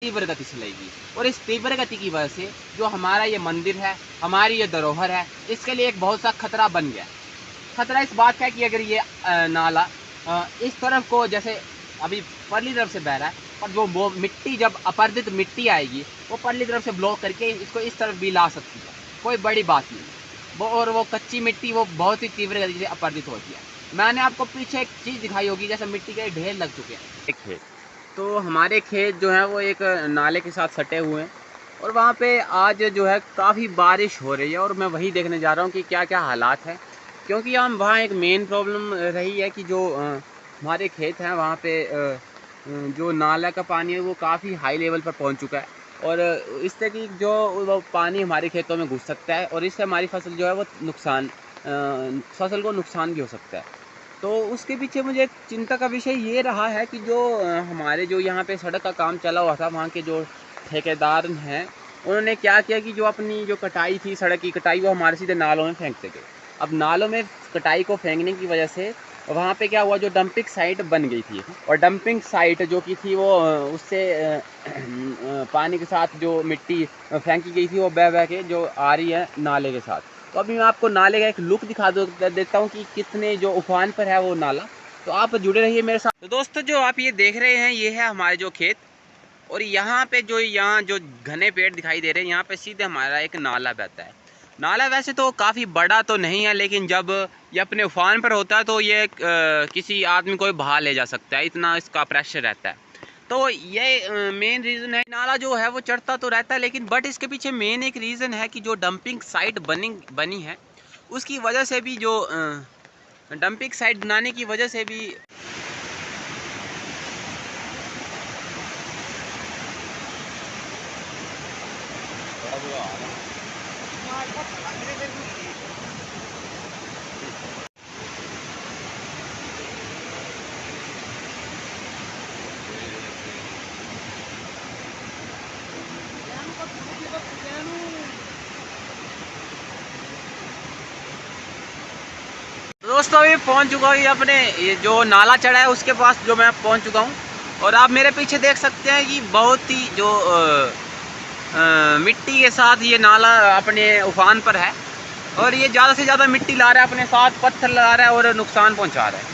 तीव्र गति चलेगी। और इस तीव्र गति की वजह से जो हमारा ये मंदिर है, हमारी ये धरोहर है, इसके लिए एक बहुत सा खतरा बन गया। खतरा इस बात का है कि अगर ये नाला इस तरफ को जैसे अभी परली तरफ से बह रहा है, पर वो मिट्टी जब अपरदित मिट्टी आएगी वो परली तरफ से ब्लॉक करके इसको इस तरफ भी ला सकती है। कोई बड़ी बात नहीं वो, और वो कच्ची मिट्टी वो बहुत ही तीव्र गति से अपरदित होती है। मैंने आपको पीछे एक चीज़ दिखाई होगी, जैसे मिट्टी के ढेर लग चुके हैं। एक खेत, तो हमारे खेत जो है वो एक नाले के साथ सटे हुए हैं, और वहाँ पे आज जो है काफ़ी बारिश हो रही है, और मैं वही देखने जा रहा हूँ कि क्या क्या हालात हैं। क्योंकि हम वहाँ एक मेन प्रॉब्लम रही है कि जो हमारे खेत हैं वहाँ पे जो नाला का पानी है वो काफ़ी हाई लेवल पर पहुँच चुका है, और इससे कि जो वो पानी हमारे खेतों में घुस सकता है, और इससे हमारी फसल जो है वो फसल को नुकसान भी हो सकता है। तो उसके पीछे मुझे एक चिंता का विषय ये रहा है कि जो हमारे जो यहाँ पे सड़क का काम चला हुआ था, वहाँ के जो ठेकेदार हैं उन्होंने क्या किया कि जो अपनी जो कटाई थी, सड़क की कटाई, वो हमारे सीधे नालों में फेंकते गए। अब नालों में कटाई को फेंकने की वजह से वहाँ पे क्या हुआ, जो डंपिंग साइट बन गई थी, और डंपिंग साइट जो की थी वो उससे पानी के साथ जो मिट्टी फेंकी गई थी वो बह बह के जो आ रही है नाले के साथ। तो अभी मैं आपको नाले का एक लुक दिखा देता हूँ कि कितने जो उफान पर है वो नाला। तो आप जुड़े रहिए मेरे साथ। तो दोस्तों जो आप ये देख रहे हैं ये है हमारे जो खेत, और यहाँ पे जो घने पेड़ दिखाई दे रहे हैं, यहाँ पे सीधे हमारा एक नाला बहता है। नाला वैसे तो काफ़ी बड़ा तो नहीं है, लेकिन जब ये अपने उफान पर होता है तो ये किसी आदमी को बहा ले जा सकता है, इतना इसका प्रेशर रहता है। तो ये मेन रीज़न है। नाला जो है वो चढ़ता तो रहता है, लेकिन बट इसके पीछे मेन एक रीज़न है कि जो डंपिंग साइट बनी है उसकी वजह से भी, जो डंपिंग साइट बनाने की वजह से भी दोस्तों अभी पहुंच चुका हूँ ये अपने ये जो नाला चढ़ा है उसके पास जो मैं पहुंच चुका हूँ, और आप मेरे पीछे देख सकते हैं कि बहुत ही जो मिट्टी के साथ ये नाला अपने उफान पर है, और ये ज़्यादा से ज़्यादा मिट्टी ला रहा है अपने साथ, पत्थर ला रहा है और नुकसान पहुंचा रहा है।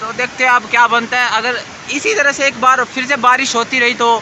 तो देखते हैं अब क्या बनता है। अगर इसी तरह से एक बार फिर से बारिश होती रही तो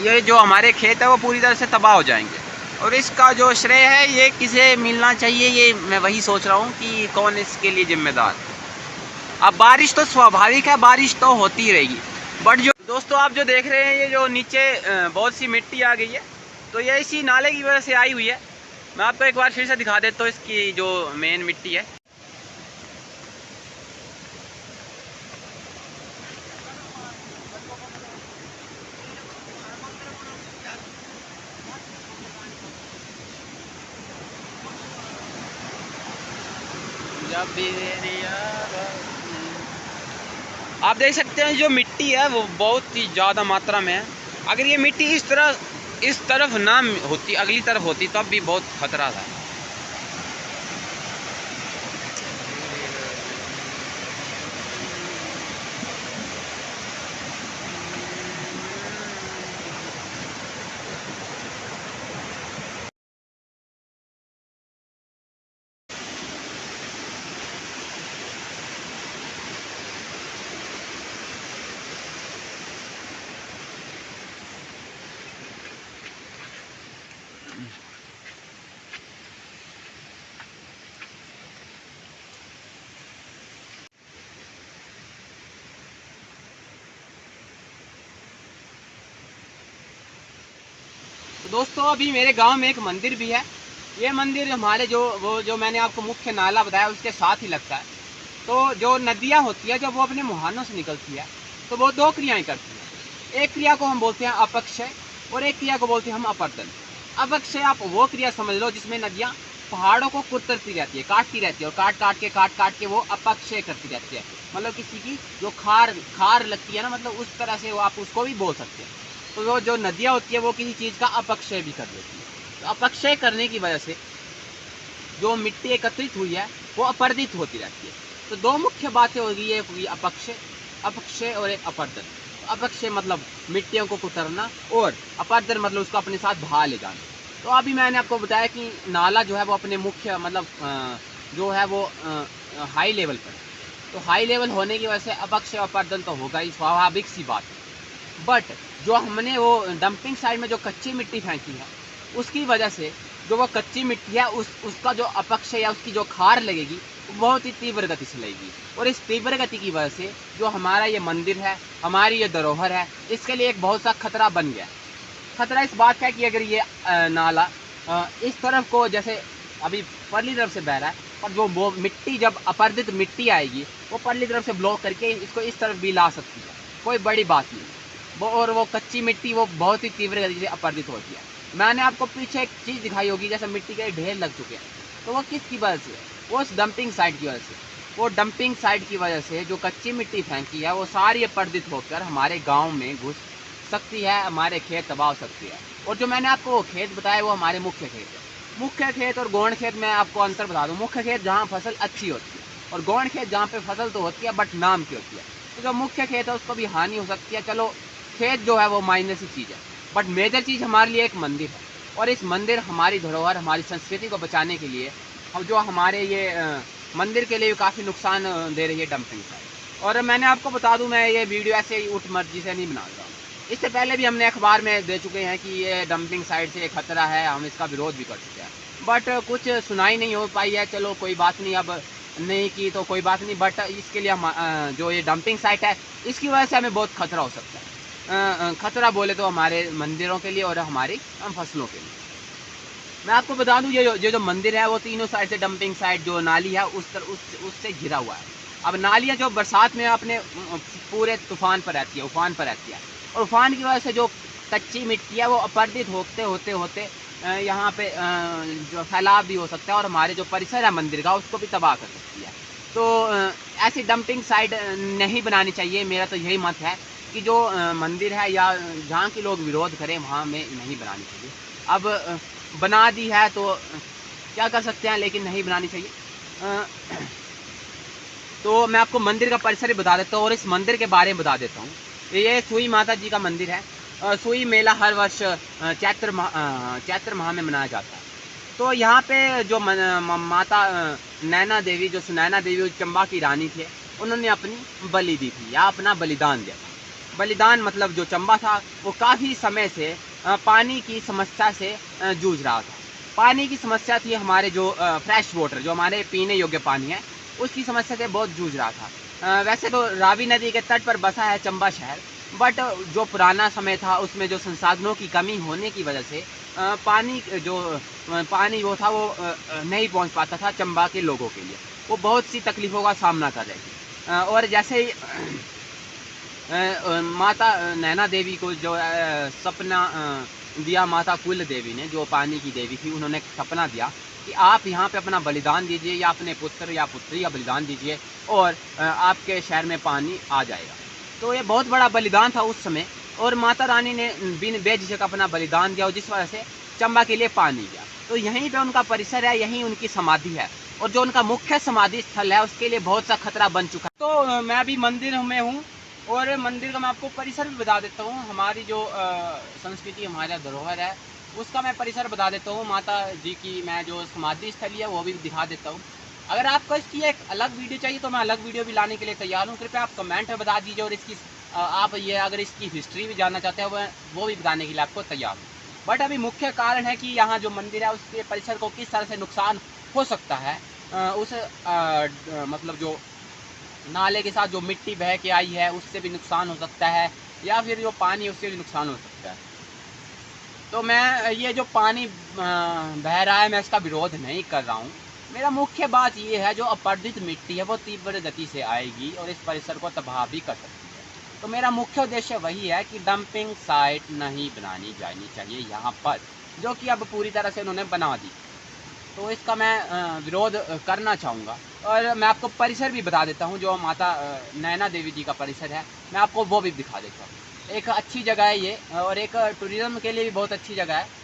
ये जो हमारे खेत है वो पूरी तरह से तबाह हो जाएंगे, और इसका जो श्रेय है ये किसे मिलना चाहिए, ये मैं वही सोच रहा हूँ कि कौन इसके लिए जिम्मेदार। अब बारिश तो स्वाभाविक है, बारिश तो होती ही रहेगी, बट जो दोस्तों आप जो देख रहे हैं ये जो नीचे बहुत सी मिट्टी आ गई है, तो ये इसी नाले की वजह से आई हुई है। मैं आपको एक बार फिर से दिखा देता हूँ इसकी जो मेन मिट्टी है। जब भी आप देख सकते हैं जो मिट्टी है वो बहुत ही ज़्यादा मात्रा में है। अगर ये मिट्टी इस तरफ ना होती, अगली तरफ होती, तब भी बहुत खतरा था। तो दोस्तों अभी मेरे गांव में एक मंदिर भी है। ये मंदिर हमारे जो मैंने आपको मुख्य नाला बताया उसके साथ ही लगता है। तो जो नदियाँ होती है जब वो अपने मुहानों से निकलती है तो वो दो क्रियाएं करती हैं। एक क्रिया को हम बोलते हैं अपक्षय, और एक क्रिया को बोलते हैं हम अपर्दन। अपक्षय आप वो क्रिया समझ लो जिसमें नदियाँ पहाड़ों को कुतरती रहती है, काटती रहती है, और काट काट के वो अपक्षय करती रहती है। मतलब किसी की जो खार लगती है ना, मतलब उस तरह से वो आप उसको भी बोल सकते हैं। तो वो जो नदियाँ होती है वो किसी चीज़ का अपक्षय भी कर देती है। तो अपक्षय करने की वजह से जो मिट्टी एकत्रित हुई है वो अपरदित होती रहती है। तो दो मुख्य बातें होगी, एक होगी अपक्षय और एक अपर्दन। अपक्षय मतलब मिट्टियों को कुतरना, और अपर्दन मतलब उसको अपने साथ बहा ले जाना। तो अभी मैंने आपको बताया कि नाला जो है वो अपने मुख्य मतलब जो है वो हाई लेवल पर है। तो हाई लेवल होने की वजह से अपक्षय अपर्दन तो होगा ही, स्वाभाविक सी बात है। बट जो हमने वो डंपिंग साइड में जो कच्ची मिट्टी फेंकी है, उसकी वजह से जो वो कच्ची मिट्टी है उसका जो अपक्षय या उसकी जो खार लगेगी वो बहुत ही तीव्र गति से लगेगी, और इस तीव्र गति की वजह से जो हमारा ये मंदिर है, हमारी ये धरोहर है, इसके लिए एक बहुत सा खतरा बन गया। खतरा इस बात का है कि अगर ये नाला इस तरफ को जैसे अभी परली तरफ से बह रहा है, और वो मिट्टी जब अपर्दित मिट्टी आएगी वो परली तरफ से ब्लॉक करके इसको इस तरफ भी ला सकती है, कोई बड़ी बात नहीं वो। और वो कच्ची मिट्टी वो बहुत ही तीव्र गति से अपर्दित होती है। मैंने आपको पीछे एक चीज़ दिखाई होगी, जैसे मिट्टी के ढेर लग चुके हैं, तो वो किसकी वजह से है? वो उस डंपिंग साइट की वजह से। वो डंपिंग साइट की वजह से जो कच्ची मिट्टी फेंकी है वो सारी अपर्दित होकर हमारे गांव में घुस सकती है, हमारे खेत तबाह हो सकती है। और जो मैंने आपको वो खेत बताया वो हमारे मुख्य खेत है। मुख्य खेत और गौण खेत में आपको अंतर बता दूँ। मुख्य खेत जहाँ फसल अच्छी होती है, और गौण खेत जहाँ पे फसल तो होती है बट नाम की होती है। तो जो मुख्य खेत है उसको भी हानि हो सकती है। चलो खेत जो है वो माइनस ही चीज़ है, बट मेजर चीज़ हमारे लिए एक मंदिर है, और इस मंदिर हमारी धरोहर हमारी संस्कृति को बचाने के लिए अब जो हमारे ये मंदिर के लिए काफ़ी नुकसान दे रही है डंपिंग साइट। और मैंने आपको बता दूं, मैं ये वीडियो ऐसे ही उठ मर्जी से नहीं बना रहा हूँ। इससे पहले भी हमने अखबार में दे चुके हैं कि ये डंपिंग साइट से खतरा है, हम इसका विरोध भी कर चुके हैं, बट कुछ सुनाई नहीं हो पाई है। चलो कोई बात नहीं, अब नहीं की तो कोई बात नहीं, बट इसके लिए हम जो ये डंपिंग साइट है इसकी वजह से हमें बहुत खतरा हो सकता है। खतरा बोले तो हमारे मंदिरों के लिए और हमारी फसलों के लिए। मैं आपको बता दूं ये जो मंदिर है वो तीनों साइड से डंपिंग साइड जो नाली है उससे घिरा हुआ है। अब नालियाँ जो बरसात में अपने पूरे तूफान पर रहती है, उफान पर रहती है, और उफान की वजह से जो कच्ची मिट्टी है वो अपर्दित होते होते होते यहाँ पे जो फैलाव भी हो सकता है, और हमारे जो परिसर है मंदिर का उसको भी तबाह कर सकती है। तो ऐसी डंपिंग साइट नहीं बनानी चाहिए। मेरा तो यही मत है कि जो मंदिर है या जहाँ के लोग विरोध करें वहाँ में नहीं बनानी चाहिए। अब बना दी है तो क्या कर सकते हैं, लेकिन नहीं बनानी चाहिए। तो मैं आपको मंदिर का परिसर ही बता देता हूँ और इस मंदिर के बारे में बता देता हूँ। ये सुई माता जी का मंदिर है। सुई मेला हर वर्ष चैत्र माह में मनाया जाता है। तो यहाँ पे जो माता नैना देवी, जो सुनैना देवी चंबा की रानी थे, उन्होंने अपनी बलि दी थी या अपना बलिदान दिया था। बलिदान मतलब जो चंबा था वो काफ़ी समय से पानी की समस्या से जूझ रहा था। पानी की समस्या थी, हमारे जो फ्रेश वाटर जो हमारे पीने योग्य पानी है उसकी समस्या से बहुत जूझ रहा था। वैसे तो रावी नदी के तट पर बसा है चंबा शहर, बट जो पुराना समय था उसमें जो संसाधनों की कमी होने की वजह से पानी वो था वो नहीं पहुंच पाता था चंबा के लोगों के लिए। वो बहुत सी तकलीफ़ों का सामना कर रहे थे। और जैसे ही माता नैना देवी को जो सपना दिया, माता कुल देवी ने, जो पानी की देवी थी, उन्होंने सपना दिया कि आप यहाँ पे अपना बलिदान दीजिए या अपने पुत्र या पुत्री का बलिदान दीजिए और आपके शहर में पानी आ जाएगा। तो ये बहुत बड़ा बलिदान था उस समय, और माता रानी ने बिन बेझिझक अपना बलिदान दिया, और जिस वजह से चंबा के लिए पानी गया। तो यहीं पे उनका परिसर है, यहीं उनकी समाधि है, और जो उनका मुख्य समाधि स्थल है उसके लिए बहुत सा खतरा बन चुका है। तो मैं अभी मंदिर में हूँ, और मंदिर का मैं आपको परिसर भी बता देता हूँ। हमारी जो संस्कृति, हमारा धरोहर है, उसका मैं परिसर बता देता हूँ। माता जी की मैं जो समाधि स्थल है वो भी दिखा देता हूँ। अगर आपको इसकी एक अलग वीडियो चाहिए तो मैं अलग वीडियो भी लाने के लिए तैयार हूँ। कृपया आप कमेंट में बता दीजिए, और इसकी आप ये अगर इसकी हिस्ट्री भी जानना चाहते हैं वो भी बताने के लिए आपको तैयार हूँ। बट अभी मुख्य कारण है कि यहाँ जो मंदिर है उसके परिसर को किस तरह से नुकसान हो सकता है। मतलब जो नाले के साथ जो मिट्टी बह के आई है उससे भी नुकसान हो सकता है, या फिर जो पानी उससे भी नुकसान हो सकता है। तो मैं ये जो पानी बह रहा है मैं इसका विरोध नहीं कर रहा हूँ। मेरा मुख्य बात ये है, जो अपर्दित मिट्टी है वो तीव्र गति से आएगी और इस परिसर को तबाह भी कर सकती है। तो मेरा मुख्य उद्देश्य वही है कि डंपिंग साइट नहीं बनानी जानी चाहिए यहाँ पर, जो कि अब पूरी तरह से उन्होंने बना दी। तो इसका मैं विरोध करना चाहूँगा। और मैं आपको परिसर भी बता देता हूँ, जो माता नैना देवी जी का परिसर है, मैं आपको वो भी दिखा देता हूँ। एक अच्छी जगह है ये, और एक टूरिज़्म के लिए भी बहुत अच्छी जगह है।